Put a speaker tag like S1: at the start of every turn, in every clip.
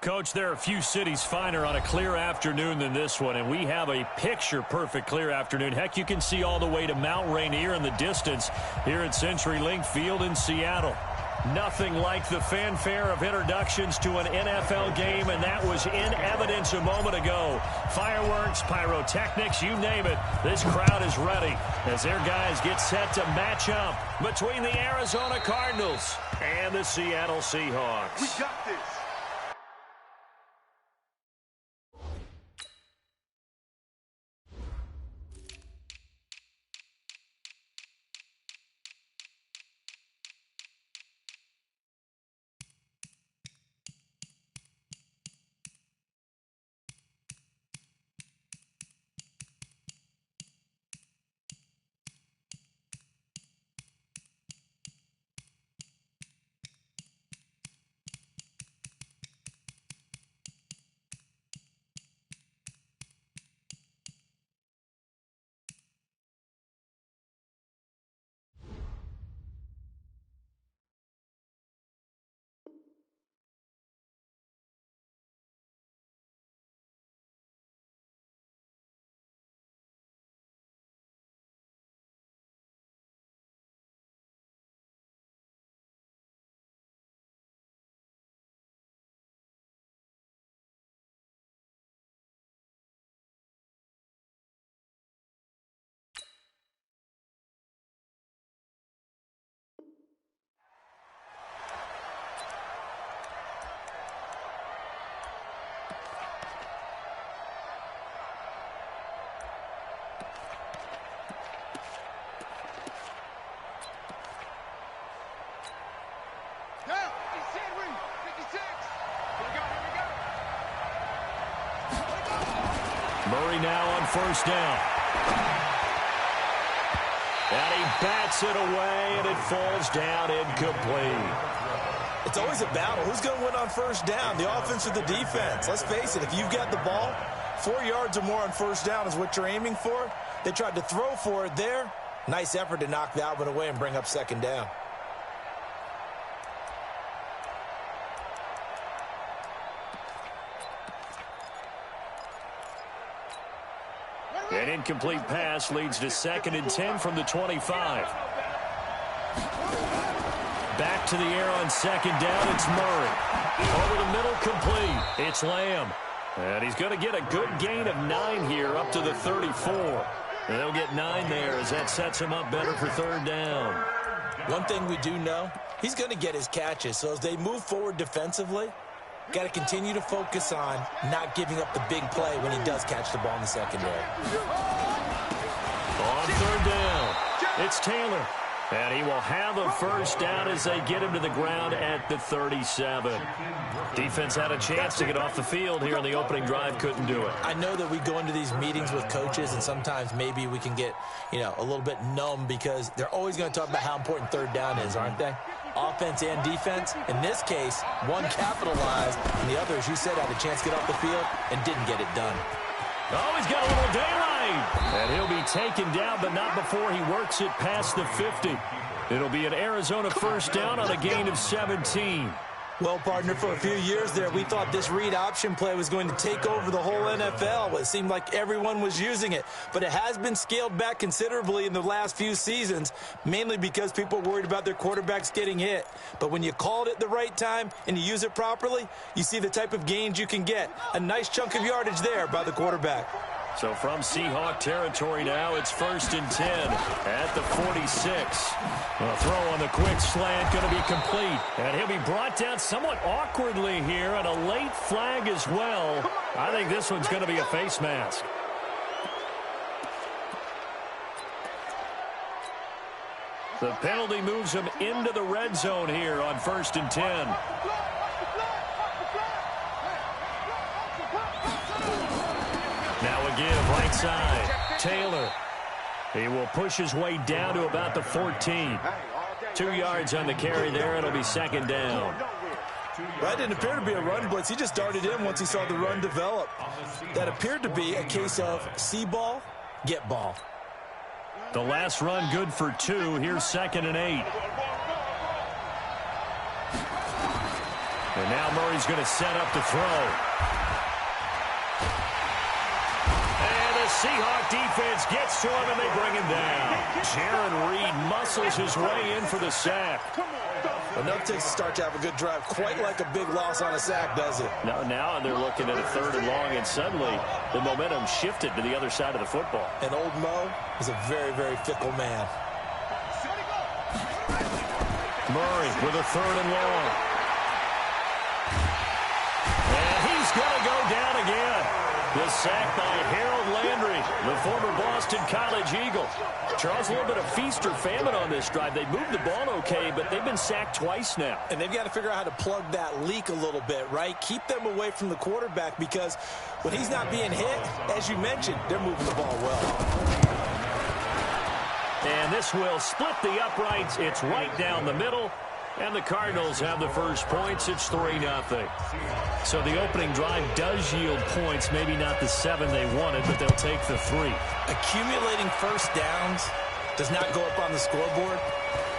S1: Coach, there are a few cities finer on a clear afternoon than this one, and we have a picture-perfect clear afternoon. Heck, you can see all the way to Mount Rainier in the distance here at CenturyLink Field in Seattle. Nothing like the fanfare of introductions to an NFL game, and that was in evidence a moment ago. Fireworks, pyrotechnics, you name it. This crowd is ready as their guys get set to match up between the Arizona Cardinals and the Seattle Seahawks.
S2: We got this.
S1: Murray now on first down. And he bats it away, and it falls down incomplete.
S3: It's always a battle. Who's going to win on first down, the offense or the defense? Let's face it, if you've got the ball, 4 yards or more on first down is what you're aiming for. They tried to throw for it there. Nice effort to knock that one away and bring up second down.
S1: An incomplete pass leads to 2nd and 10 from the 25. Back to the air on second down. It's Murray. Over the middle, complete. It's Lamb. And he's going to get a good gain of 9 here up to the 34. And they'll get 9 there as that sets him up better for third down.
S3: One thing we do know, he's going to get his catches. So as they move forward defensively, got to continue to focus on not giving up the big play when he does catch the ball in the secondary.
S1: On third down, it's Taylor. And he will have a first down as they get him to the ground at the 37. Defense had a chance to get off the field here in the opening drive, couldn't do it.
S3: I know that we go into these meetings with coaches, and sometimes maybe we can get, a little bit numb because they're always going to talk about how important third down is, aren't they? Offense and defense. In this case, one capitalized, and the other, as you said, had a chance to get off the field and didn't get it done.
S1: Oh, he's got a little daylight. And he'll be taken down, but not before he works it past the 50. It'll be an Arizona first down on a gain of 17.
S3: Well, partner, for a few years there, we thought this read option play was going to take over the whole NFL. It seemed like everyone was using it, but it has been scaled back considerably in the last few seasons, mainly because people are worried about their quarterbacks getting hit. But when you call it at the right time and you use it properly, you see the type of gains you can get. A nice chunk of yardage there by the quarterback.
S1: So from Seahawk territory now, it's 1st and 10 at the 46. A throw on the quick slant going to be complete. And he'll be brought down somewhat awkwardly here, and a late flag as well. I think this one's going to be a face mask. The penalty moves him into the red zone here on 1st and 10. Now a give right side. Taylor. He will push his way down to about the 14. 2 yards on the carry there. It'll be second down.
S3: That didn't appear to be a run blitz. He just darted in once he saw the run develop. That appeared to be a case of see ball, get ball.
S1: The last run good for 2. Here's 2nd and 8. And now Murray's going to set up to throw. And the Seahawk defense gets to him, and they bring him down. Jaron Reed muscles his way in for the sack.
S3: Enough takes to start to have a good drive. Quite like a big loss on a sack, does it?
S1: Now they're looking at a 3rd and long, and suddenly the momentum shifted to the other side of the football.
S3: And old Mo is a very, very fickle man.
S1: Murray with a 3rd and long. And he's going to go down again. The sack by Harold Landry, the former Boston College Eagle. Charles, a little bit of feast or famine on this drive. They moved the ball okay, but they've been sacked twice now.
S3: And they've got to figure out how to plug that leak a little bit, right? Keep them away from the quarterback, because when he's not being hit, as you mentioned, they're moving the ball well.
S1: And this will split the uprights. It's right down the middle. And the Cardinals have the first points. It's 3-0. So the opening drive does yield points. Maybe not the 7 they wanted, but they'll take the 3.
S3: Accumulating first downs does not go up on the scoreboard,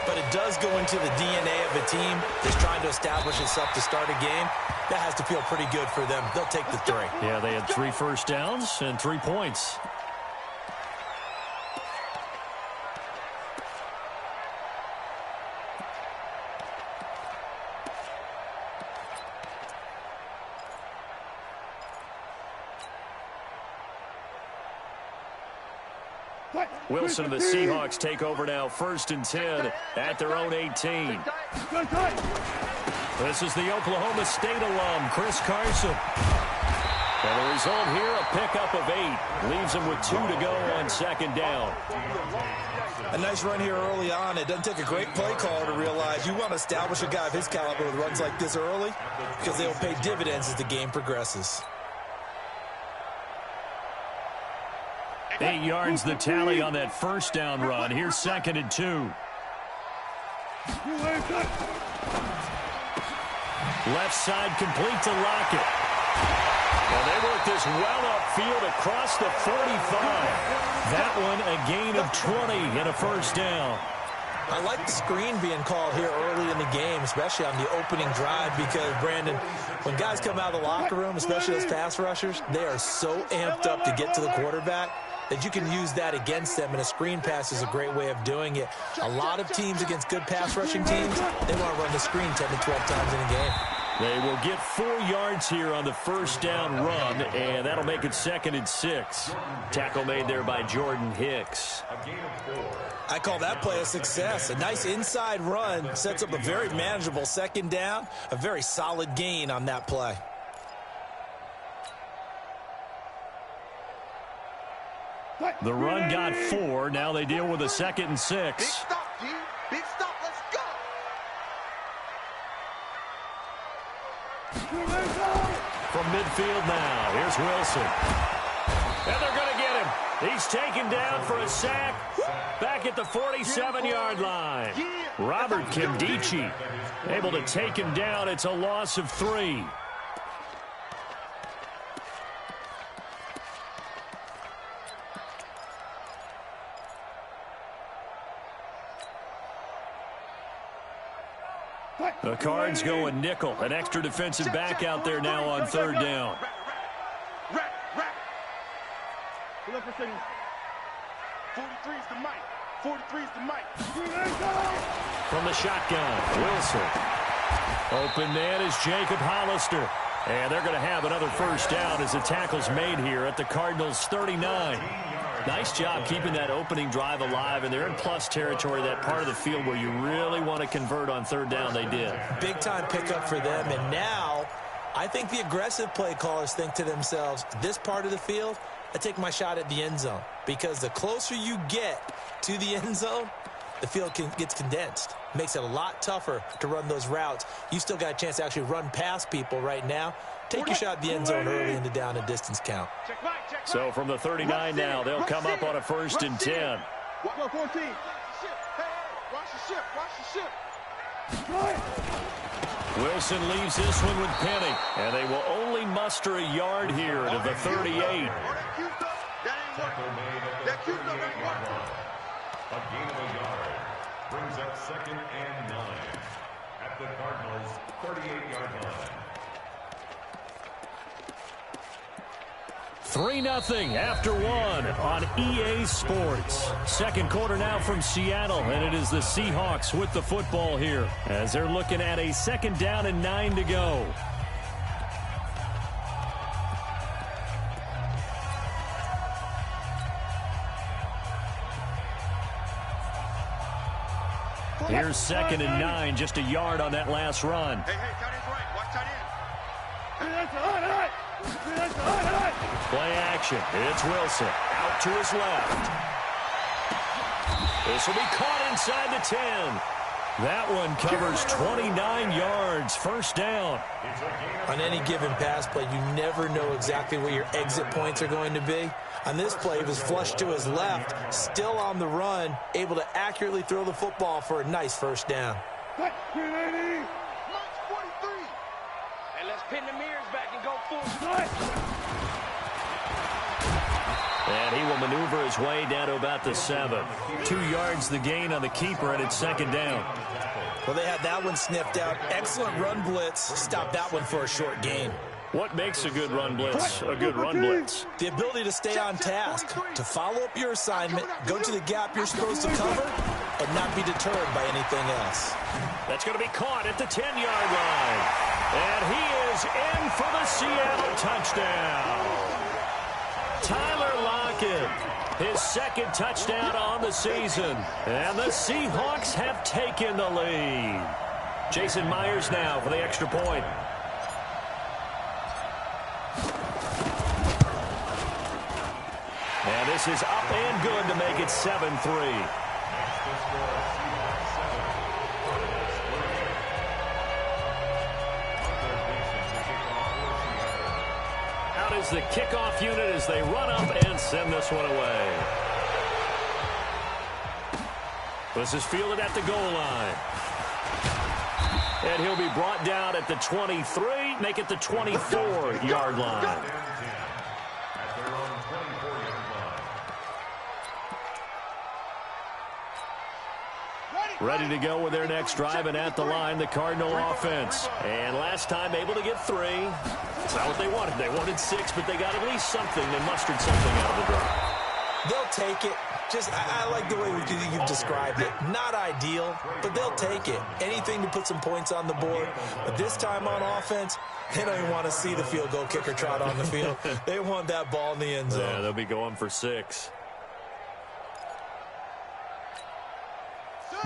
S3: but it does go into the DNA of a team that's trying to establish itself to start a game. That has to feel pretty good for them. They'll take the 3.
S1: Yeah, they had 3 first downs and 3 points. Wilson and the Seahawks take over now, 1st and 10 at their own 18. This is the Oklahoma State alum, Chris Carson. And the result here, a pickup of 8. Leaves him with 2 to go on 2nd down.
S3: A nice run here early on. It doesn't take a great play caller to realize you want to establish a guy of his caliber with runs like this early, because they will pay dividends as the game progresses.
S1: 8 yards the tally on that 1st down run. Here's 2nd and 2. Left side complete to Lockett. And they work this well upfield across the 45. That one a gain of 20 and a 1st down.
S3: I like the screen being called here early in the game, especially on the opening drive, because, Brandon, when guys come out of the locker room, especially those pass rushers, they are so amped up to get to the quarterback that you can use that against them, and a screen pass is a great way of doing it. A lot of teams against good pass rushing teams, they want to run the screen 10 to 12 times in a game.
S1: They will get 4 yards here on the 1st down run, and that'll make it 2nd and 6. Tackle made there by Jordan Hicks.
S3: I call that play a success. A nice inside run sets up a very manageable 2nd down, a very solid gain on that play.
S1: The run got 4. Now they deal with a 2nd and 6.
S2: Big stop, G. Big stop. Let's go.
S1: From midfield now, here's Wilson. And they're going to get him. He's taken down for a sack back at the 47-yard line. Robert Kimdichie able to take him down. It's a loss of 3. The Cards going nickel. An extra defensive back out there now on 3rd down. From the shotgun, Wilson. Open man is Jacob Hollister. And they're going to have another 1st down as the tackle's made here at the Cardinals' 39. Nice job keeping that opening drive alive, and they're in plus territory, that part of the field where you really want to convert on 3rd down. They did.
S3: Big-time pickup for them, and now I think the aggressive play callers think to themselves, this part of the field, I take my shot at the end zone, because the closer you get to the end zone, the field gets condensed. Makes it a lot tougher to run those routes. You still got a chance to actually run past people right now. Take your shot at the end zone early in the down and distance count.
S1: So from the 39 now, they'll come up on a 1st and 10. Wilson leaves this one with Penny, and they will only muster a yard here to the 38.
S2: A gain of a yard brings up 2nd and 9 at
S4: the Cardinals' 38-yard line.
S1: 3-0 after one on EA Sports. Second quarter now from Seattle, and it is the Seahawks with the football here as they're looking at a 2nd down and 9 to go. Here's 2nd and 9, just a yard on that last run.
S2: Hey, tight end's right. Watch tight end.
S1: Play action. It's Wilson. Out to his left. This will be caught inside the 10. That one covers 29 yards. First down.
S3: On any given pass play, you never know exactly where your exit points are going to be. On this play, he was flushed to his left, still on the run, able to accurately throw the football for a nice first down.
S2: March 43.
S5: Hey, let's pin the mirrors back and go full.
S1: And he will maneuver his way down to about the 7. 2 yards the gain on the keeper, and it's 2nd down.
S3: Well, they had that one sniffed out. Excellent run blitz. Stopped that one for a short gain.
S1: What makes a good run blitz a good run blitz?
S3: The ability to stay on task, to follow up your assignment, go to the gap you're supposed to cover, and not be deterred by anything else.
S1: That's going to be caught at the 10-yard line. And he is in for the Seattle touchdown. Tyler Lockett, his 2nd touchdown on the season. And the Seahawks have taken the lead. Jason Myers now for the extra point. And this is up and good to make it 7-3. Out is the kickoff unit as they run up and send this one away. This is fielded at the goal line. And he'll be brought down at the 23, make it the 24-yard line. Ready to go with their next drive, and at the line, the Cardinal offense. And last time able to get 3. It's not what they wanted. They wanted 6, but they got at least something. They mustered something out of the drive.
S3: They'll take it. I like the way you've described it. Not ideal, but they'll take it. Anything to put some points on the board. But this time on offense, they don't even want to see the field goal kicker trot on the field. They want that ball in the end zone.
S1: Yeah, they'll be going for 6.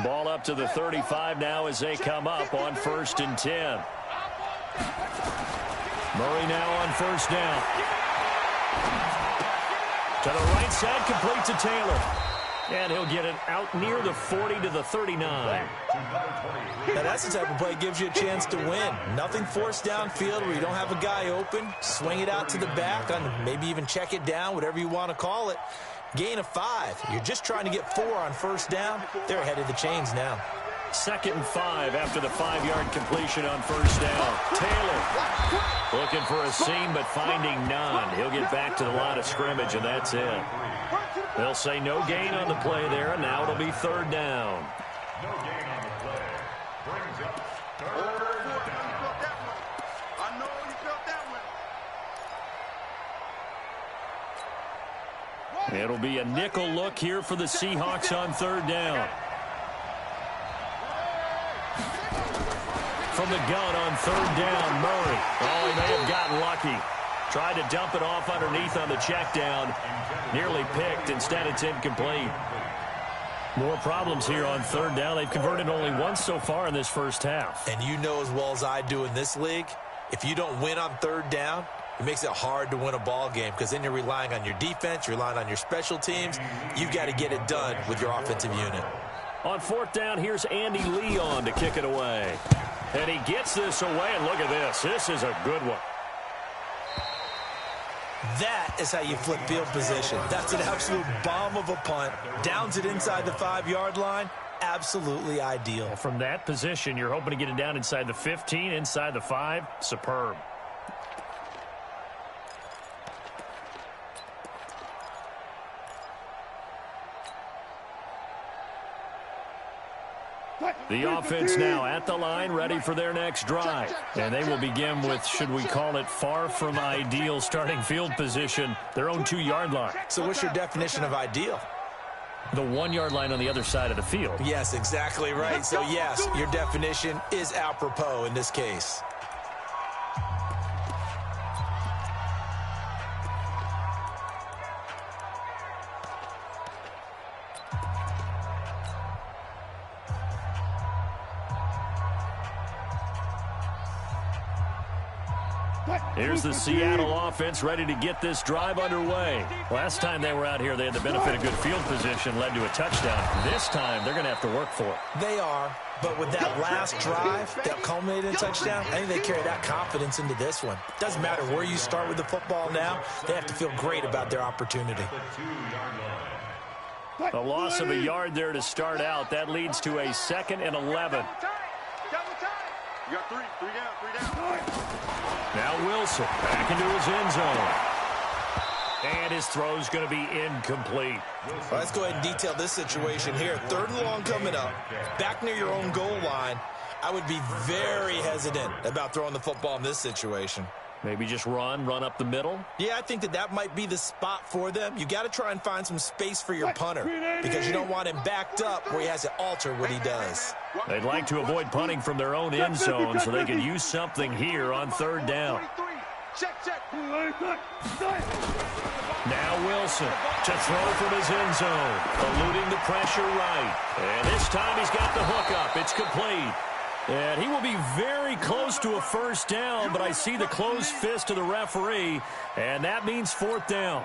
S1: Ball up to the 35 now as they come up on 1st and 10. Murray now on 1st down. To the right side, complete to Taylor. And he'll get it out near the 40 to the 39.
S3: Now that's the type of play that gives you a chance to win. Nothing forced downfield where you don't have a guy open. Swing it out to the back, maybe even check it down, whatever you want to call it. Gain of 5. You're just trying to get 4 on 1st down. They're ahead of the chains now.
S1: 2nd and 5 after the 5-yard completion on 1st down. Taylor looking for a seam, but finding none. He'll get back to the line of scrimmage, and that's it. They'll say no gain on the play there, and now it'll be 3rd down.
S4: No gain on the play. Brings up 3rd down.
S2: I know you felt that one.
S1: It'll be a nickel look here for the Seahawks on 3rd down. From the gun on 3rd down, Murray. Oh, he may have gotten lucky. Tried to dump it off underneath on the check down. Nearly picked. Instead, it's incomplete. More problems here on 3rd down. They've converted only once so far in this first half.
S3: And you know as well as I do in this league, if you don't win on 3rd down, it makes it hard to win a ball game because then you're relying on your defense, you're relying on your special teams. You've got to get it done with your offensive unit.
S1: On 4th down, here's Andy Leon to kick it away. And he gets this away, and look at this. This is a good one.
S3: That is how you flip field position. That's an absolute bomb of a punt. Downs it inside the 5-yard line. Absolutely ideal.
S1: From that position, you're hoping to get it down inside the 15, inside the 5. Superb. The offense now at the line, ready for their next drive. And they will begin with, should we call it, far from ideal starting field position, their own 2-yard line.
S3: So what's your definition of ideal?
S1: The 1-yard line on the other side of the field.
S3: Yes, exactly right. So, yes, your definition is apropos in this case.
S1: Here's the Seattle offense ready to get this drive underway. Last time they were out here, they had the benefit of good field position, led to a touchdown. This time, they're going to have to work for it.
S3: They are, but with that last drive that culminated in a touchdown, I think they carry that confidence into this one. Doesn't matter where you start with the football now, they have to feel great about their opportunity.
S1: A loss of a yard there to start out. That leads to a 2nd and 11.
S2: You got three down.
S1: Now Wilson back into his end zone. And his throw's going to be incomplete.
S3: Well, let's go ahead and detail this situation here. 3rd and long coming up. Back near your own goal line. I would be very hesitant about throwing the football in this situation.
S1: Maybe just run up the middle?
S3: Yeah, I think that might be the spot for them. You got to try and find some space for your punter because you don't want him backed up where he has to alter what he does.
S1: They'd like to avoid punting from their own end zone so they can use something here on 3rd down. Now Wilson to throw from his end zone, eluding the pressure right. And this time he's got the hook up. It's complete. And he will be very close to a 1st down, but I see the closed fist of the referee, and that means 4th down.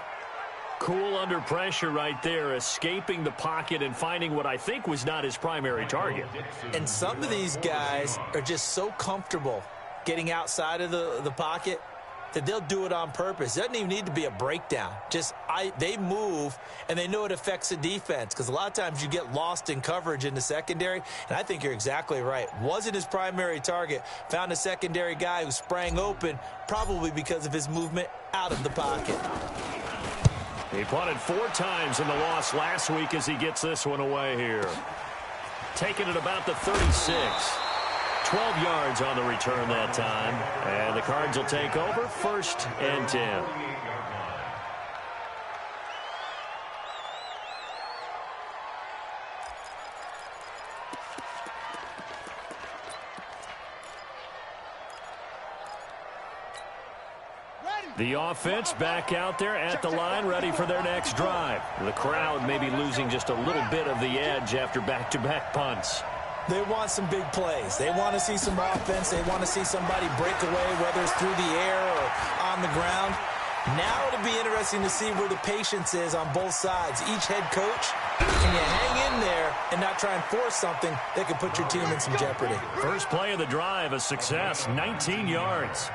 S1: Cool under pressure right there, escaping the pocket and finding what I think was not his primary target.
S3: And some of these guys are just so comfortable getting outside of the pocket that they'll do it on purpose. It doesn't even need to be a breakdown. They move, and they know it affects the defense because a lot of times you get lost in coverage in the secondary, and I think you're exactly right. Wasn't his primary target. Found a secondary guy who sprang open, probably because of his movement out of the pocket.
S1: He punted 4 times in the loss last week as he gets this one away here. Taking it about the 36. 12 yards on the return that time. And the Cards will take over 1st and 10. The offense back out there at the line, ready for their next drive. The crowd may be losing just a little bit of the edge after back-to-back punts.
S3: They want some big plays. They want to see some offense. They want to see somebody break away, whether it's through the air or on the ground. Now it'll be interesting to see where the patience is on both sides. Each head coach, can you hang in there and not try and force something that could put your team in some jeopardy?
S1: First play of the drive, a success, 19 yards.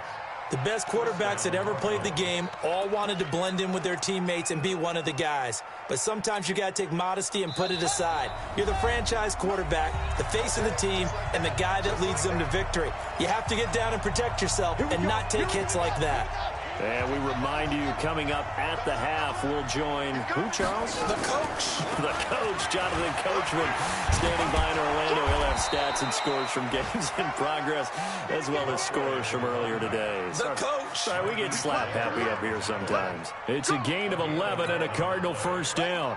S3: The best quarterbacks that ever played the game all wanted to blend in with their teammates and be one of the guys. But sometimes you got to take modesty and put it aside. You're the franchise quarterback, the face of the team, and the guy that leads them to victory. You have to get down and protect yourself and not take hits like that.
S1: And we remind you, coming up at the half, we'll join who, Charles?
S3: The coach.
S1: The coach, Jonathan Coachman, standing by in Orlando. He'll have stats and scores from games in progress, as well as scores from earlier today.
S3: The coach.
S1: Sorry, we get slap happy up here sometimes. It's a gain of 11 and a Cardinal 1st down.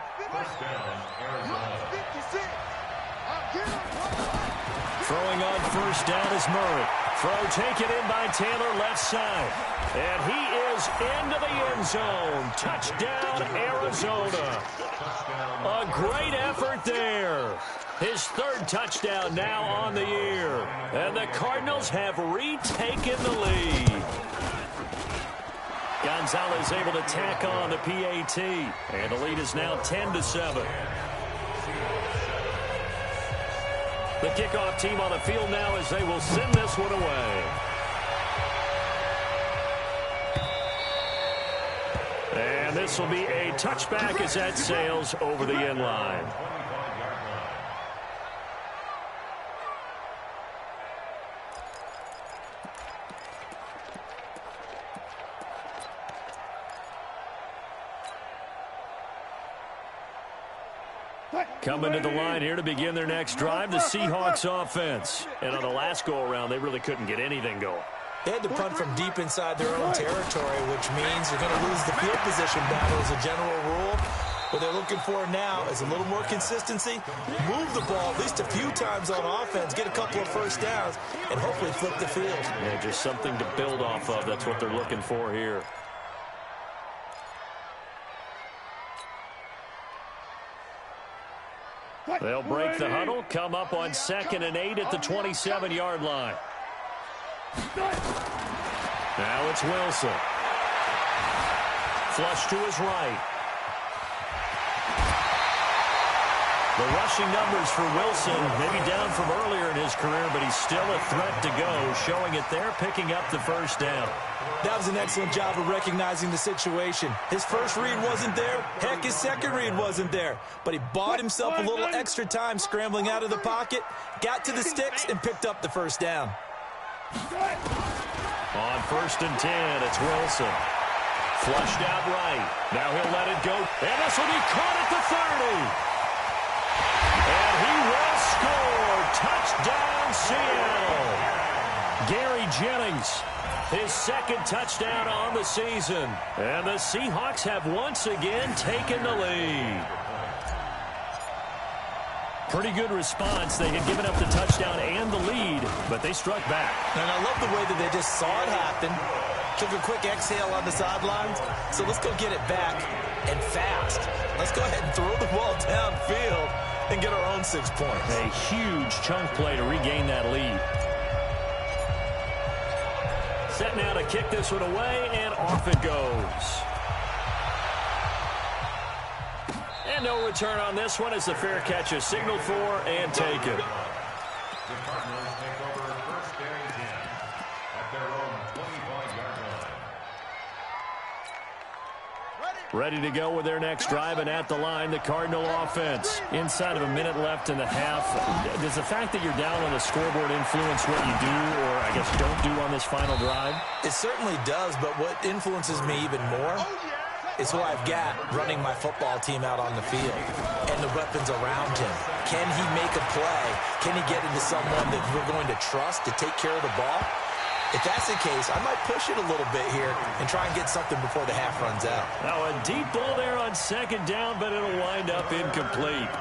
S1: Throwing on 1st down is Murray. Throw taken in by Taylor, left side. And he is into the end zone. Touchdown, Arizona. A great effort there. His 3rd touchdown now on the year. And the Cardinals have retaken the lead. Gonzalez able to tack on the PAT. And the lead is now 10-7. The kickoff team on the field now as they will send this one away. And this will be a touchback as that sails over the end line. Coming to the line here to begin their next drive, the Seahawks offense. And on the last go-around, they really couldn't get anything going.
S3: They had to punt from deep inside their own territory, which means you're going to lose the field position battle as a general rule. What they're looking for now is a little more consistency, move the ball at least a few times on offense, get a couple of first downs, and hopefully flip the field.
S1: Yeah, just something to build off of. That's what they're looking for here. They'll break the huddle, come up on 2nd and 8 at the 27-yard line. Now it's Wilson. Flush to his right. The rushing numbers for Wilson, maybe down from earlier in his career, but he's still a threat to go, showing it there, picking up the first down.
S3: That was an excellent job of recognizing the situation. His first read wasn't there. Heck, his second read wasn't there. But he bought himself a little extra time scrambling out of the pocket, got to the sticks, and picked up the first down.
S1: On 1st and 10, it's Wilson. Flushed out right. Now he'll let it go. And this will be caught at the 30. And he will score. Touchdown, Seattle. Gary Jennings, his second touchdown on the season. And the Seahawks have once again taken the lead. Pretty good response. They had given up the touchdown and the lead, but they struck back.
S3: And I love the way that they just saw it happen. Took a quick exhale on the sidelines. So let's go get it back and fast. Let's go ahead and throw the ball downfield and get our own 6 points.
S1: A huge chunk play to regain that lead. Set now to kick this one away, and off it goes. And no return on this one as the fair catch is signaled for and taken.
S4: The Cardinals take over 1st and 10 at their own 25-yard line.
S1: Ready to go with their next drive, and at the line, the Cardinal offense. Inside of a minute left in the half, does the fact that you're down on the scoreboard influence what you do, or I guess don't do on this final drive?
S3: It certainly does, but what influences me even more is who I've got running my football team out on the field and the weapons around him. Can he make a play? Can he get into someone that we're going to trust to take care of the ball? If that's the case, I might push it a little bit here and try and get something before the half runs out.
S1: Now a deep ball there on 2nd down, but it'll wind up incomplete.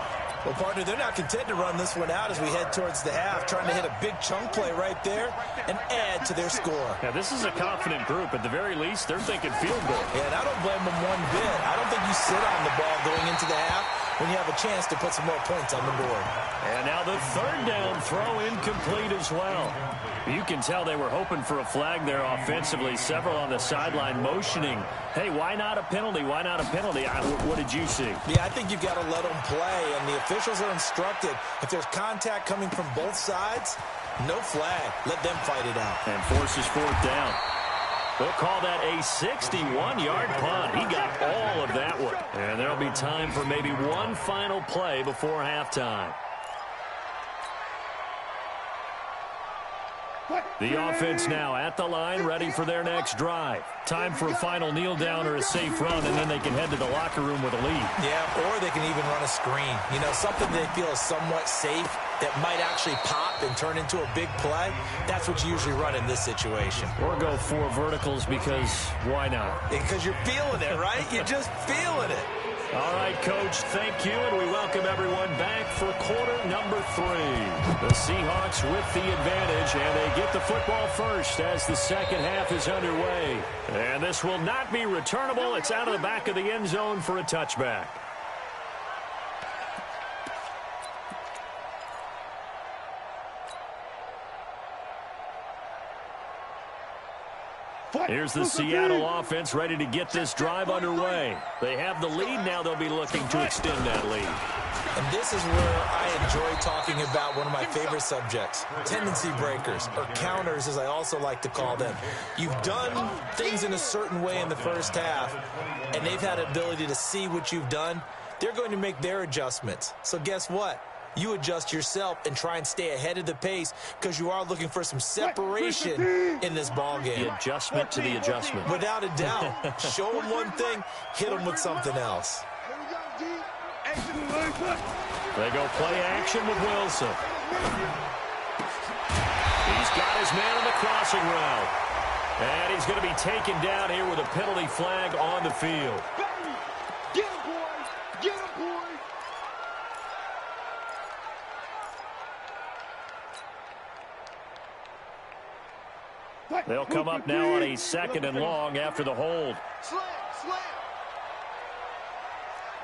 S3: Well, partner, they're not content to run this one out as we head towards the half, trying to hit a big chunk play right there and add to their score.
S1: Now, this is a confident group. At the very least, they're thinking field goal.
S3: Yeah, and I don't blame them one bit. I don't think you sit on the ball going into the half when you have a chance to put some more points on the board.
S1: And now the 3rd down throw incomplete as well. You can tell they were hoping for a flag there offensively. Several on the sideline motioning, hey, why not a penalty? Why not a penalty? What did you see?
S3: Yeah, I think you've got to let them play, and the officials are instructed. If there's contact coming from both sides, no flag. Let them fight it out.
S1: And forces 4th down. They'll call that a 61-yard punt. He got all of that one. And there'll be time for maybe one final play before halftime. The offense now at the line, ready for their next drive. Time for a final kneel down or a safe run, and then they can head to the locker room with a lead.
S3: Yeah, or they can even run a screen. You know, something they feel is somewhat safe that might actually pop and turn into a big play. That's what you usually run in this situation.
S1: Or go 4 verticals because why not?
S3: Because you're feeling it, right? You're just feeling it.
S1: All right, Coach, thank you, and we welcome everyone back for quarter number 3. The Seahawks with the advantage, and they get the football first as the second half is underway. And this will not be returnable. It's out of the back of the end zone for a touchback. Here's the Seattle offense ready to get this drive underway. They have the lead. Now they'll be looking to extend that lead.
S3: And this is where I enjoy talking about one of my favorite subjects, tendency breakers, or counters as I also like to call them. You've done things in a certain way in the first half, and they've had an ability to see what you've done. They're going to make their adjustments. So guess what? You adjust yourself and try and stay ahead of the pace because you are looking for some separation in this ball game.
S1: The adjustment to the adjustment.
S3: Without a doubt. Show them one thing, hit them with something else.
S1: They go play action with Wilson. He's got his man on the crossing route. And he's going to be taken down here with a penalty flag on the field.
S2: Get him, boy! Get him, boy!
S1: They'll come up now on a 2nd and long after the hold.
S2: Slam! Slam!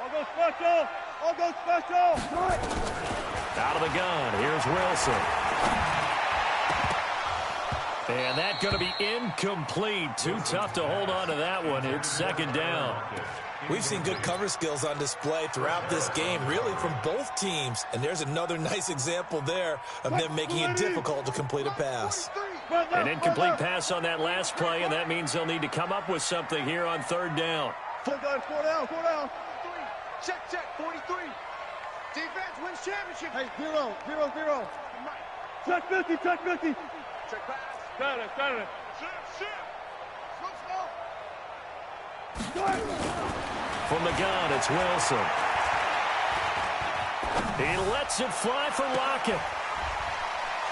S6: I'll go special! I'll go special!
S1: Out of the gun, here's Wilson. And that's going to be incomplete. Too tough to hold on to that one. It's 2nd down.
S3: We've seen good cover skills on display throughout this game, really from both teams. And there's another nice example there of them making it difficult to complete a pass.
S1: An incomplete pass on that last play, and that means they'll need to come up with something here on 3rd down.
S6: 4 down, 4 down.
S2: Check, 43. Defense wins championship.
S6: Hey, 0. Check 50, check 50.
S2: Check pass.
S6: Got it.
S2: Shit.
S1: From the gun, it's Wilson. He lets it fly for Lockett.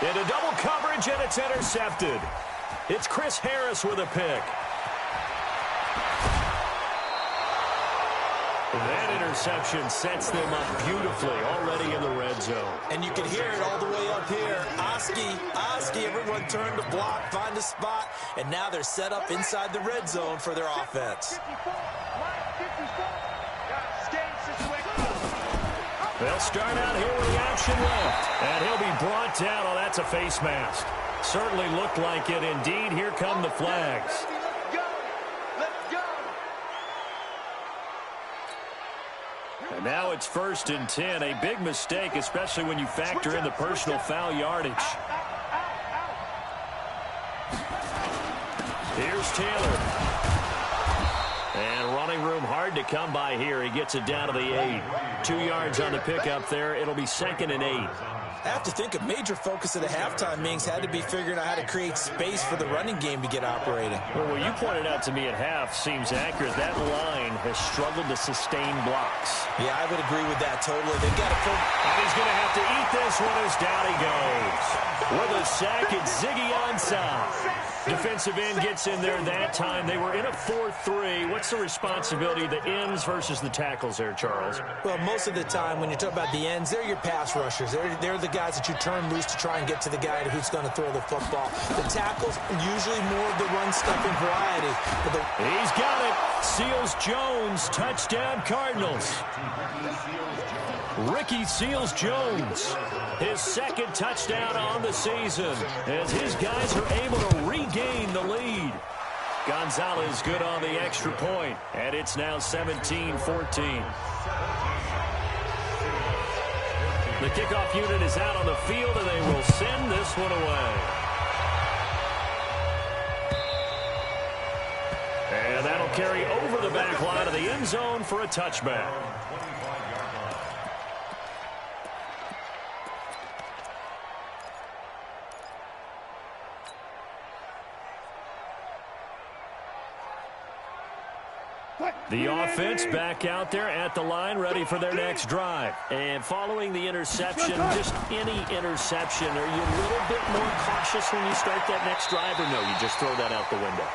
S1: Into double coverage, and it's intercepted. It's Chris Harris with a pick. That interception sets them up beautifully already in the red zone.
S3: And you can hear it all the way up here. Oski, everyone turned to block, find a spot, and now they're set up inside the red zone for their offense.
S1: They'll start out here with the option left, and he'll be brought down. Oh, that's a face mask. Certainly looked like it. Indeed, here come the flags. And now it's 1st and 10. A big mistake, especially when you factor in the personal foul yardage. Here's Taylor. And running room hard to come by here. He gets it down to the 8. 2 yards on the pickup there. It'll be 2nd and 8.
S3: I have to think a major focus of the halftime meetings had to be figuring out how to create space for the running game to get operating.
S1: Well, what you pointed out to me at half seems accurate. That line has struggled to sustain blocks.
S3: Yeah, I would agree with that totally. They've got to
S1: and he's going to have to eat this one as down he goes. With a sack, it's Ziggy Ansah. Defensive end gets in there that time. They were in a 4-3. What's the responsibility of the ends versus the tackles there, Charles?
S3: Well, most of the time when you talk about the ends, they're your pass rushers. They're the guys that you turn loose to try and get to the guy who's going to throw the football. The tackles, usually more of the run-stuffing variety.
S1: He's got it. Seals-Jones, touchdown Cardinals. Ricky Seals-Jones, his 2nd touchdown on the season as his guys are able to regain the lead. Gonzalez good on the extra point, and it's now 17-14. The kickoff unit is out on the field, and they will send this one away. And that'll carry over the back line of the end zone for a touchback. The offense back out there at the line, ready for their next drive. And following the interception, just any interception, are you a little bit more cautious when you start that next drive, or no, you just throw that out the window?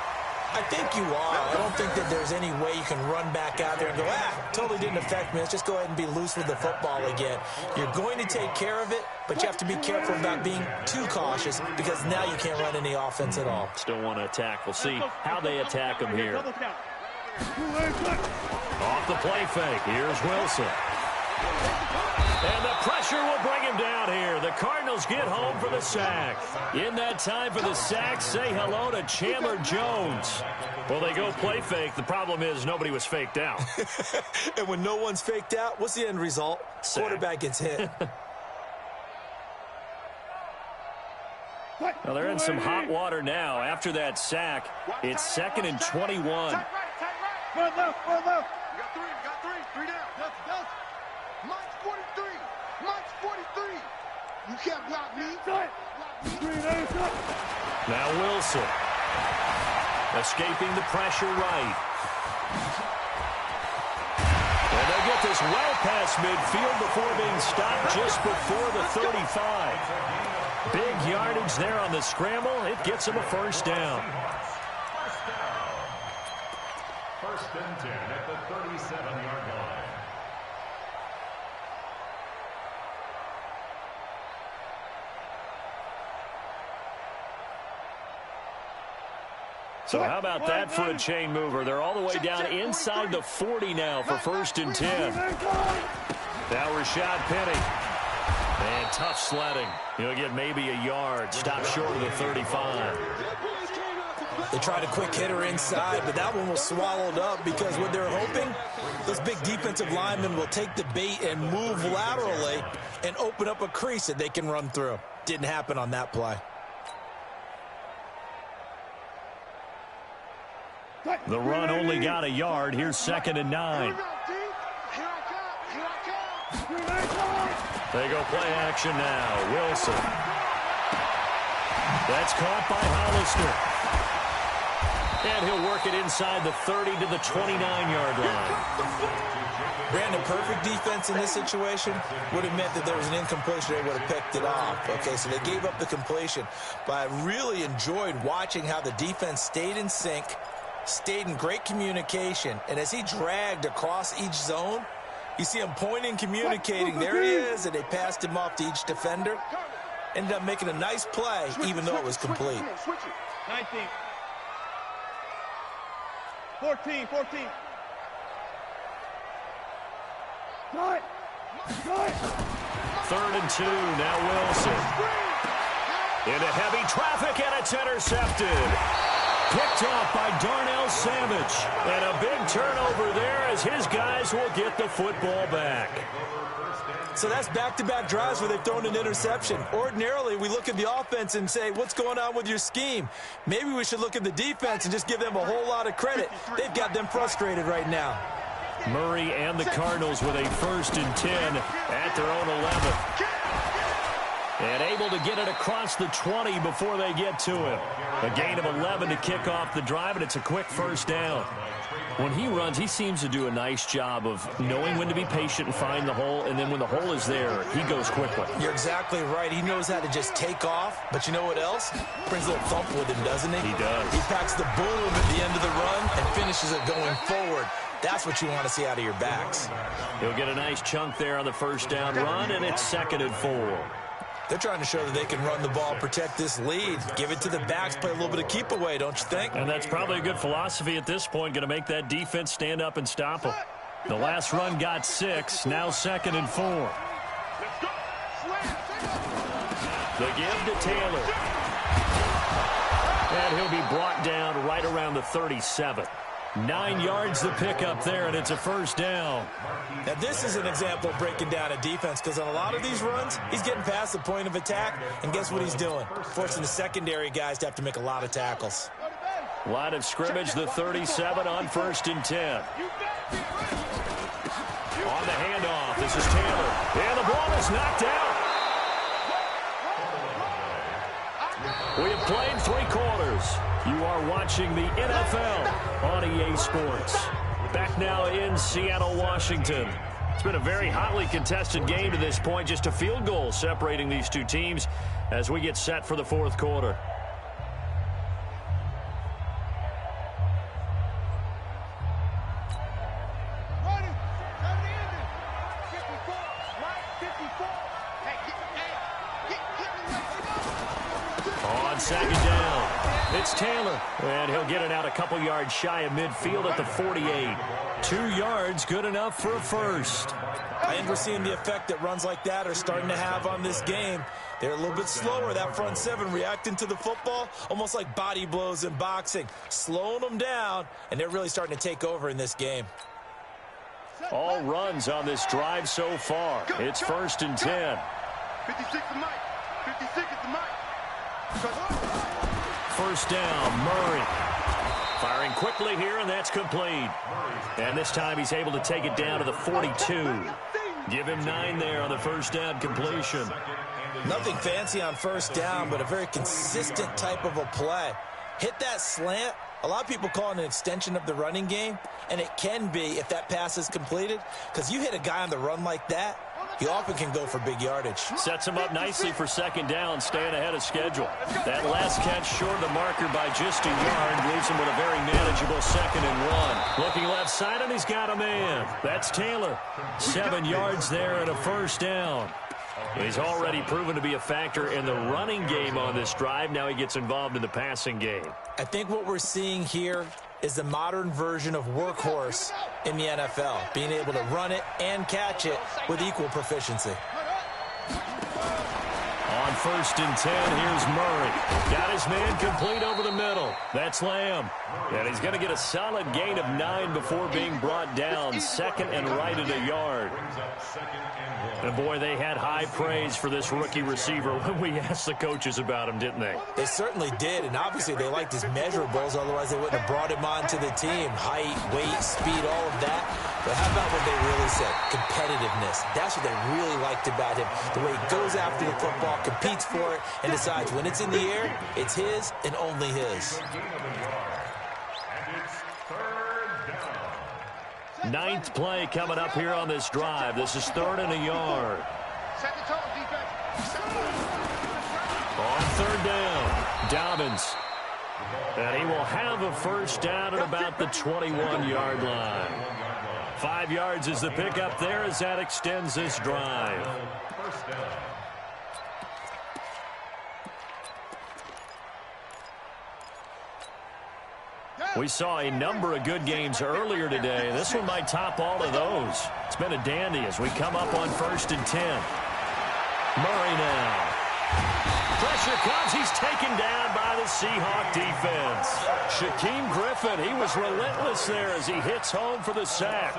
S3: I think you are. I don't think that there's any way you can run back out there and go, totally didn't affect me. Let's just go ahead and be loose with the football again. You're going to take care of it, but you have to be careful about being too cautious because now you can't run any offense at all.
S1: Still want to attack. We'll see how they attack them here. Off the play fake. Here's Wilson. And the pressure will bring him down here. The Cardinals get home for the sack. In that time for the sack, say hello to Chandler Jones. Well, they go play fake. The problem is nobody was faked out.
S3: And when no one's faked out, what's the end result?
S1: Sack.
S3: Quarterback gets hit.
S1: Well, they're in some hot water now. After that sack, it's 2nd and 21.
S6: Run left.
S2: You got 3. 3 down. Mike's 43. Mike's 43. You can't block me.
S1: Now Wilson. Escaping the pressure right. And they get this well past midfield before being stopped just before the 35. Big yardage there on the scramble. It gets them a first down.
S4: First and 10 at the 37-yard line.
S1: So how about that for a chain mover? They're all the way down inside the 40 now for first and 10. Now Rashad Penny. And tough sledding. He'll get maybe a yard. Stop short of the 35.
S3: They tried a quick hitter inside, but that one was swallowed up because what they're hoping, those big defensive linemen will take the bait and move laterally and open up a crease that they can run through. Didn't happen on that play.
S1: The run only got a yard. Here's second and 9. They go play action now. Wilson. That's caught by Hollister. And he'll work it inside the 30 to the 29-yard line.
S3: Brandon, perfect defense in this situation would have meant that there was an incompletion. They would have picked it off. Okay, so they gave up the completion. But I really enjoyed watching how the defense stayed in sync, stayed in great communication, and as he dragged across each zone, you see him pointing, communicating. There he is, and they passed him off to each defender. Ended up making a nice play, even though it was complete.
S6: 19. 14. Cut.
S1: Third and 2. Now Wilson. Into heavy traffic, and it's intercepted. Picked off by Darnell Savage. And a big turnover there as his guys will get the football back.
S3: So that's back-to-back drives where they've thrown an interception. Ordinarily, we look at the offense and say, what's going on with your scheme? Maybe we should look at the defense and just give them a whole lot of credit. They've got them frustrated right now.
S1: Murray and the Cardinals with a first and 10 at their own 11. And able to get it across the 20 before they get to him. A gain of 11 to kick off the drive, and it's a quick first down. When he runs, he seems to do a nice job of knowing when to be patient and find the hole, and then when the hole is there, he goes quickly.
S3: You're exactly right. He knows how to just take off, but you know what else? Brings a little thump with him, doesn't he?
S1: He does.
S3: He packs the boom at the end of the run and finishes it going forward. That's what you want to see out of your backs.
S1: He'll get a nice chunk there on the first down run, and it's second and 4.
S3: They're trying to show that they can run the ball, protect this lead, give it to the backs, play a little bit of keep away, don't you think?
S1: And that's probably a good philosophy at this point, going to make that defense stand up and stop them. The last run got 6, now second and 4. The give to Taylor. And he'll be brought down right around the 37. 9 yards the pickup there, and it's a first down.
S3: Now, this is an example of breaking down a defense, because on a lot of these runs, he's getting past the point of attack, and guess what he's doing? Forcing the secondary guys to have to make a lot of tackles.
S1: Line of scrimmage, the 37 on first and 10. On the handoff, this is Taylor. And the ball is knocked out. We have played 3 quarters. You are watching the NFL on EA Sports. Back now in Seattle, Washington. It's been a very hotly contested game to this point. Just a field goal separating these two teams as we get set for the fourth quarter. On second down, it's Taylor, and he'll get it out a couple yards shy of midfield at the 48. 2 yards, good enough for a first.
S3: And we're seeing the effect that runs like that are starting to have on this game. They're a little bit slower, that front seven, reacting to the football, almost like body blows in boxing, slowing them down, and they're really starting to take over in this game.
S1: All runs on this drive so far. It's first and 10.
S2: 56 is Mike. 56 is the Mike.
S1: First down, Murray. Firing quickly here, and that's complete. And this time he's able to take it down to the 42. Give him 9 there on the first down completion.
S3: Nothing fancy on first down, but a very consistent type of a play. Hit that slant, A lot of people call it an extension of the running game, and it can be if that pass is completed, because you hit a guy on the run like that, he often can go for big yardage.
S1: Sets him up nicely for second down, staying ahead of schedule. That last catch short of the marker by just a yard leaves him with a very manageable 2nd and 1. Looking left side, and he's got a man. That's Taylor. 7 yards there and a first down. He's already proven to be a factor in the running game on this drive. Now he gets involved in the passing game.
S3: I think what we're seeing here is the modern version of workhorse in the NFL, being able to run it and catch it with equal proficiency.
S1: On 1st and 10, here's Murray. Got his man complete over the middle. That's Lamb. And he's going to get a solid gain of 9 before being brought down. 2nd and right at a yard. And boy, they had high praise for this rookie receiver when we asked the coaches about him, didn't they?
S3: They certainly did, and obviously they liked his measurables, otherwise they wouldn't have brought him onto the team. Height, weight, speed, all of that. But how about what they really said? Competitiveness. That's what they really liked about him. The way he goes after the football, competes for it, and decides when it's in the air, it's his and only his.
S1: 9th play coming up here on this drive. This is 3rd and a yard.
S2: Set the tone, defense.
S1: On 3rd down, Dobbins. And he will have a first down at about the 21-yard line. 5 yards is the pickup there as that extends this drive. We saw a number of good games earlier today. This one might top all of those. It's been a dandy as we come up on 1st and 10. Murray now. Pressure comes. He's taken down by the Seahawk defense. Shaquem Griffin, he was relentless there as he hits home for the sack.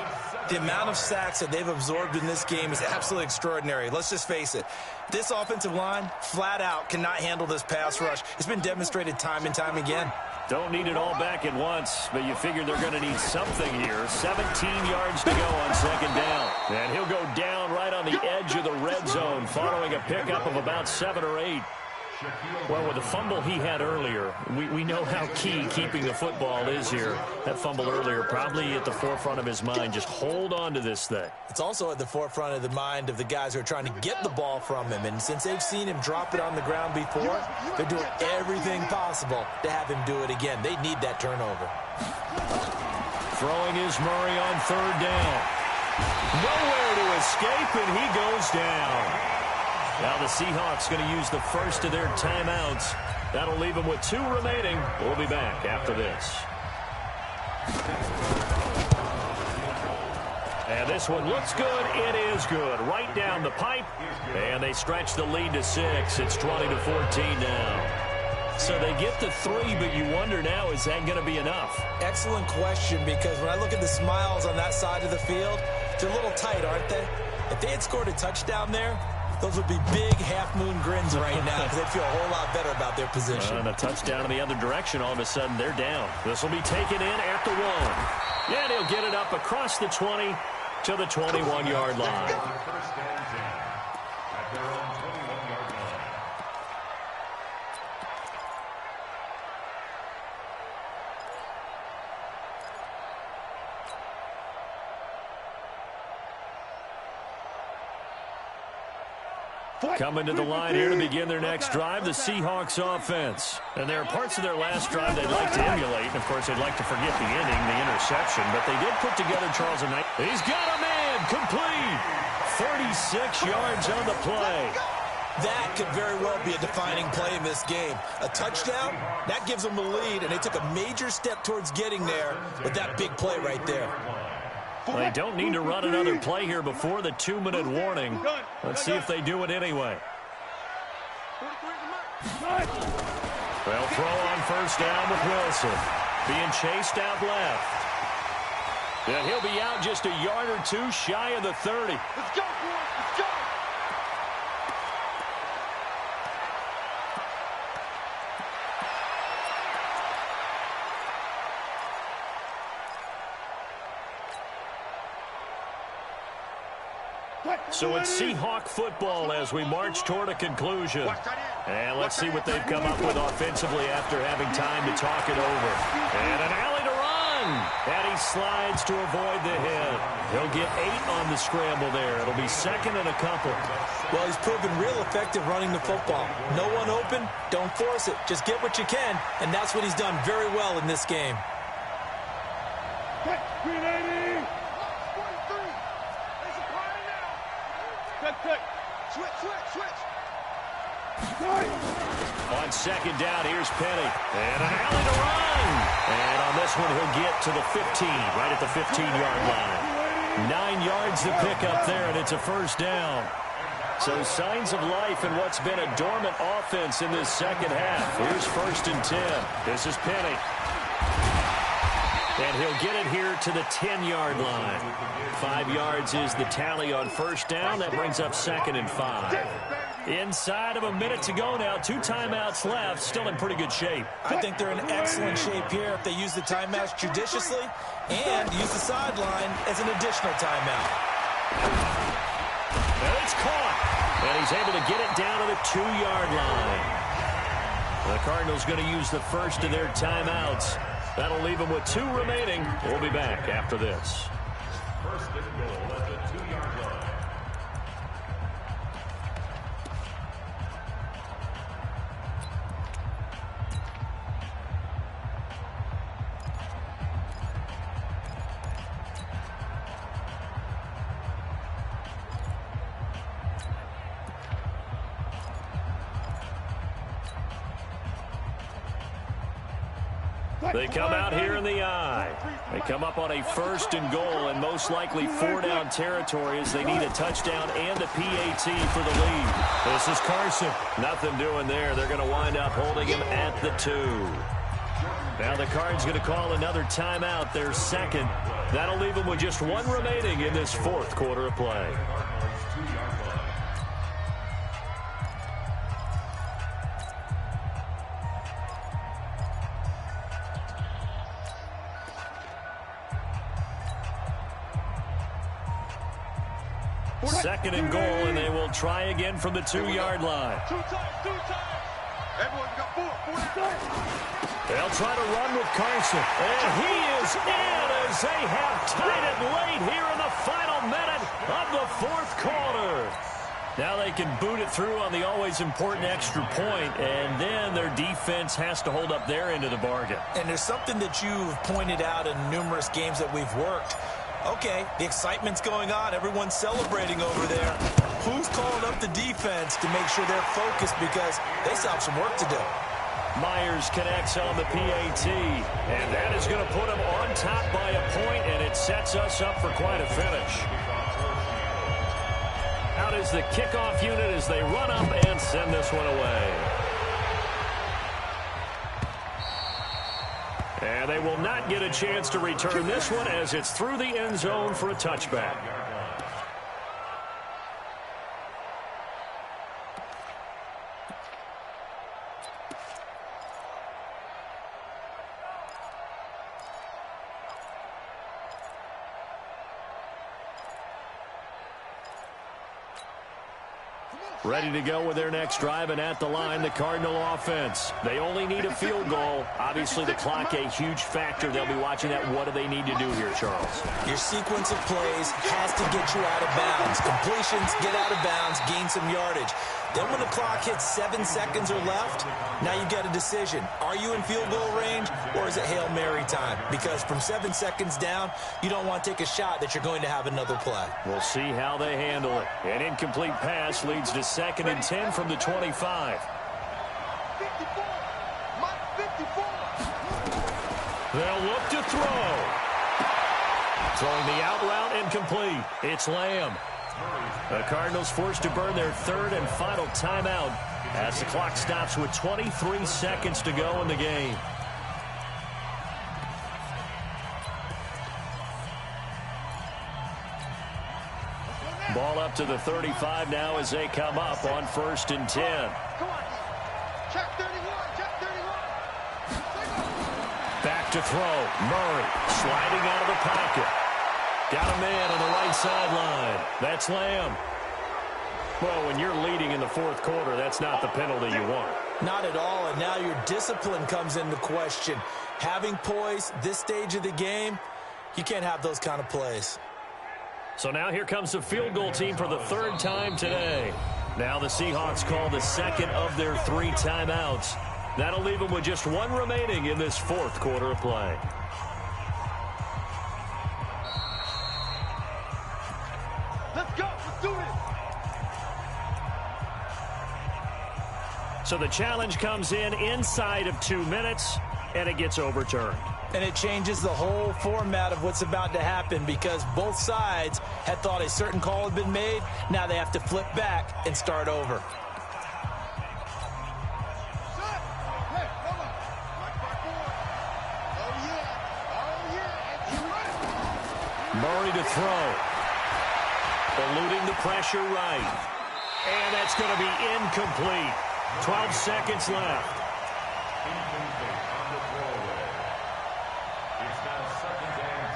S3: The amount of sacks that they've absorbed in this game is absolutely extraordinary. Let's just face it. This offensive line, flat out, cannot handle this pass rush. It's been demonstrated time and time again.
S1: Don't need it all back at once, but you figure they're going to need something here. 17 yards to go on 2nd down. And he'll go down right on the edge of the red zone following a pickup of about 7 or 8. Well, with the fumble he had earlier, we know how key keeping the football is here. That fumble earlier probably at the forefront of his mind. Just hold on to this thing.
S3: It's also at the forefront of the mind of the guys who are trying to get the ball from him. And since they've seen him drop it on the ground before, they're doing everything possible to have him do it again. They need that turnover.
S1: Throwing is Murray on 3rd down. Nowhere to escape, and he goes down. Now the Seahawks going to use the first of their timeouts. That'll leave them with 2 remaining. We'll be back after this. And this one looks good. It is good. Right down the pipe. And they stretch the lead to 6. It's 20-14 now. So they get to 3, but you wonder now, is that going to be enough?
S3: Excellent question, because when I look at the smiles on that side of the field, they're a little tight, aren't they? If they had scored a touchdown there, those would be big half-moon grins right now because they'd feel a whole lot better about their position.
S1: And a touchdown in the other direction, all of a sudden they're down. This will be taken in at the 1. And he'll get it up across the 20 to the 21-yard line. Coming to the line here to begin their next drive, the Seahawks offense. And there are parts of their last drive they'd like to emulate. And, of course, they'd like to forget the inning, the interception. But they did put together Charles and Knight. He's got a man complete. 36 yards on the play.
S3: That could very well be a defining play in this game. A touchdown, that gives them the lead, and they took a major step towards getting there with that big play right there.
S1: They don't need to run another play here before the 2-minute warning. Let's see if they do it anyway. They'll throw on 1st down with Wilson. Being chased out left. And he'll be out just a yard or 2 shy of the 30.
S2: Let's go, boys. Let's go.
S1: So it's Seahawk football as we march toward a conclusion. And let's see what they've come up with offensively after having time to talk it over. And an alley to run. And he slides to avoid the hit. He'll get 8 on the scramble there. It'll be second and a couple.
S3: Well, he's proven real effective running the football. No one open, don't force it. Just get what you can, and that's what he's done very well in this game.
S6: Green 80.
S2: Switch.
S1: On second down, here's Penny. And an alley to run. And on this one, he'll get to the 15, right at the 15-yard line. 9 yards to pick up there, and it's a first down. So signs of life in what's been a dormant offense in this second half. Here's 1st and 10. This is Penny. And he'll get it here to the 10-yard line. 5 yards is the tally on first down. That brings up 2nd and 5. Inside of a minute to go now. 2 timeouts left. Still in pretty good shape.
S3: I think they're in excellent shape here if they use the timeouts judiciously and use the sideline as an additional timeout.
S1: And it's caught. And he's able to get it down to the 2-yard line. The Cardinals going to use the first of their timeouts. That'll leave them with 2 remaining. We'll be back after this.
S4: First and goal at the 2-yard line.
S1: They come out here in the eye. They come up on a 1st and goal and most likely 4-down territory as they need a touchdown and a PAT for the lead. This is Carson. Nothing doing there. They're going to wind up holding him at the 2. Now the Cards going to call another timeout, their second. That'll leave them with just 1 remaining in this 4th quarter of play. Second and goal, and they will try again from the 2-yard line.
S2: 2 times. Everyone's got 4 times.
S1: They'll try to run with Carson. And he is in as they have tied it late here in the final minute of the 4th quarter. Now they can boot it through on the always important extra point, and then their defense has to hold up their end of the bargain.
S3: And there's something that you've pointed out in numerous games that we've worked. Okay, the excitement's going on. Everyone's celebrating over there. Who's calling up the defense to make sure they're focused because they still have some work to do?
S1: Myers connects on the PAT, and that is going to put him on top by a point, and it sets us up for quite a finish. Out is the kickoff unit as they run up and send this one away. And they will not get a chance to return this one as it's through the end zone for a touchback. Ready to go with their next drive, and at the line, the Cardinal offense. They only need a field goal. Obviously, the clock a huge factor. They'll be watching that. What do they need to do here, Charles?
S3: Your sequence of plays has to get you out of bounds. Completions, get out of bounds, gain some yardage. Then when the clock hits 7 seconds or left, now you've got a decision. Are you in field goal range, or is it Hail Mary time? Because from 7 seconds down, you don't want to take a shot that you're going to have another play.
S1: We'll see how they handle it. An incomplete pass leads to 2nd and 10 from the 25.
S2: 54. Mike 54.
S1: They'll look to throw. Throwing the out route incomplete. It's Lamb. The Cardinals forced to burn their 3rd and final timeout as the clock stops with 23 seconds to go in the game. Ball up to the 35 now as they come up on 1st and 10.
S2: Come on. Check 31. Check 31.
S1: Back to throw. Murray sliding out of the pocket. Got a man on the right sideline. That's Lamb. Well, when you're leading in the fourth quarter, that's not the penalty you want.
S3: Not at all, and now your discipline comes into question. Having poise this stage of the game, you can't have those kind of plays.
S1: So now here comes the field goal team for the third time today. Now the Seahawks call the second of their 3 timeouts. That'll leave them with just 1 remaining in this fourth quarter of play.
S2: Let's go. Let's do it.
S1: So the challenge comes in inside of 2 minutes, and it gets overturned.
S3: And it changes the whole format of what's about to happen because both sides had thought a certain call had been made. Now they have to flip back and start over.
S2: Hey, come on. Watch my board. Oh, yeah. Oh, yeah. And run it.
S1: Murray to throw. Eluding the pressure right. And that's going to be incomplete. 12 seconds left.
S4: Incomplete on the throwaway. It's now 2nd and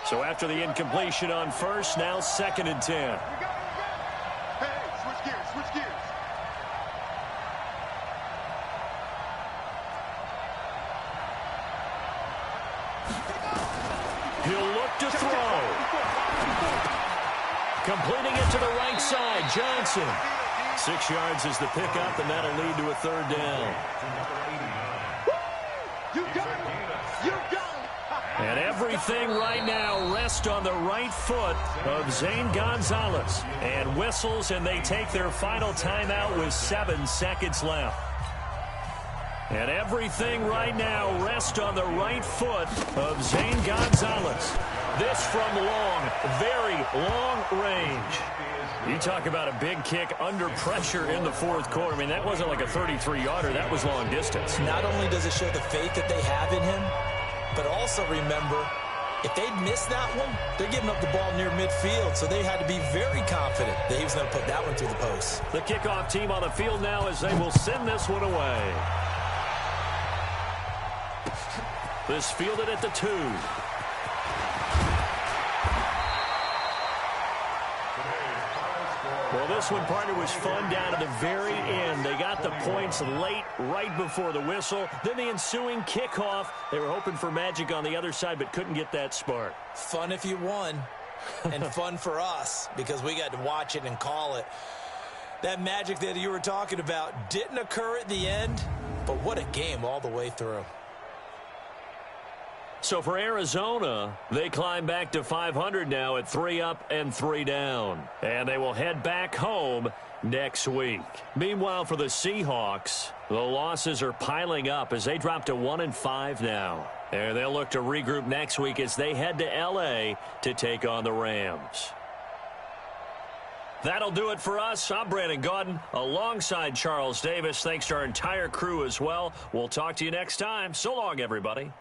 S4: 10.
S1: So after the incompletion on first, now 2nd and 10.
S2: We got it. Hey, switch gears. Switch gears.
S1: He'll look to throw. Completing it to the right side, Johnson. 6 yards is the pickup, and that'll lead to a 3rd down.
S2: You got it. You got it.
S1: And everything right now rests on the right foot of Zane Gonzalez. And whistles, and they take their final timeout with 7 seconds left. And everything right now rests on the right foot of Zane Gonzalez. This from long, very long range. You talk about a big kick under pressure in the fourth quarter. I mean, that wasn't like a 33-yarder. That was long distance.
S3: Not only does it show the faith that they have in him, but also remember, if they'd missed that one, they're giving up the ball near midfield, so they had to be very confident that he was going to put that one through the post.
S1: The kickoff team on the field now as they will send this one away. This fielded at the 2. Well, this one, partner, was fun down to the very end. They got the points late, right before the whistle. Then the ensuing kickoff. They were hoping for magic on the other side, but couldn't get that spark.
S3: Fun if you won, and fun for us because we got to watch it and call it. That magic that you were talking about didn't occur at the end, but what a game all the way through.
S1: So for Arizona, they climb back to 500 now at 3 up and 3 down. And they will head back home next week. Meanwhile, for the Seahawks, the losses are piling up as they drop to 1-5 now. And they'll look to regroup next week as they head to L.A. to take on the Rams. That'll do it for us. I'm Brandon Gaudin alongside Charles Davis. Thanks to our entire crew as well. We'll talk to you next time. So long, everybody.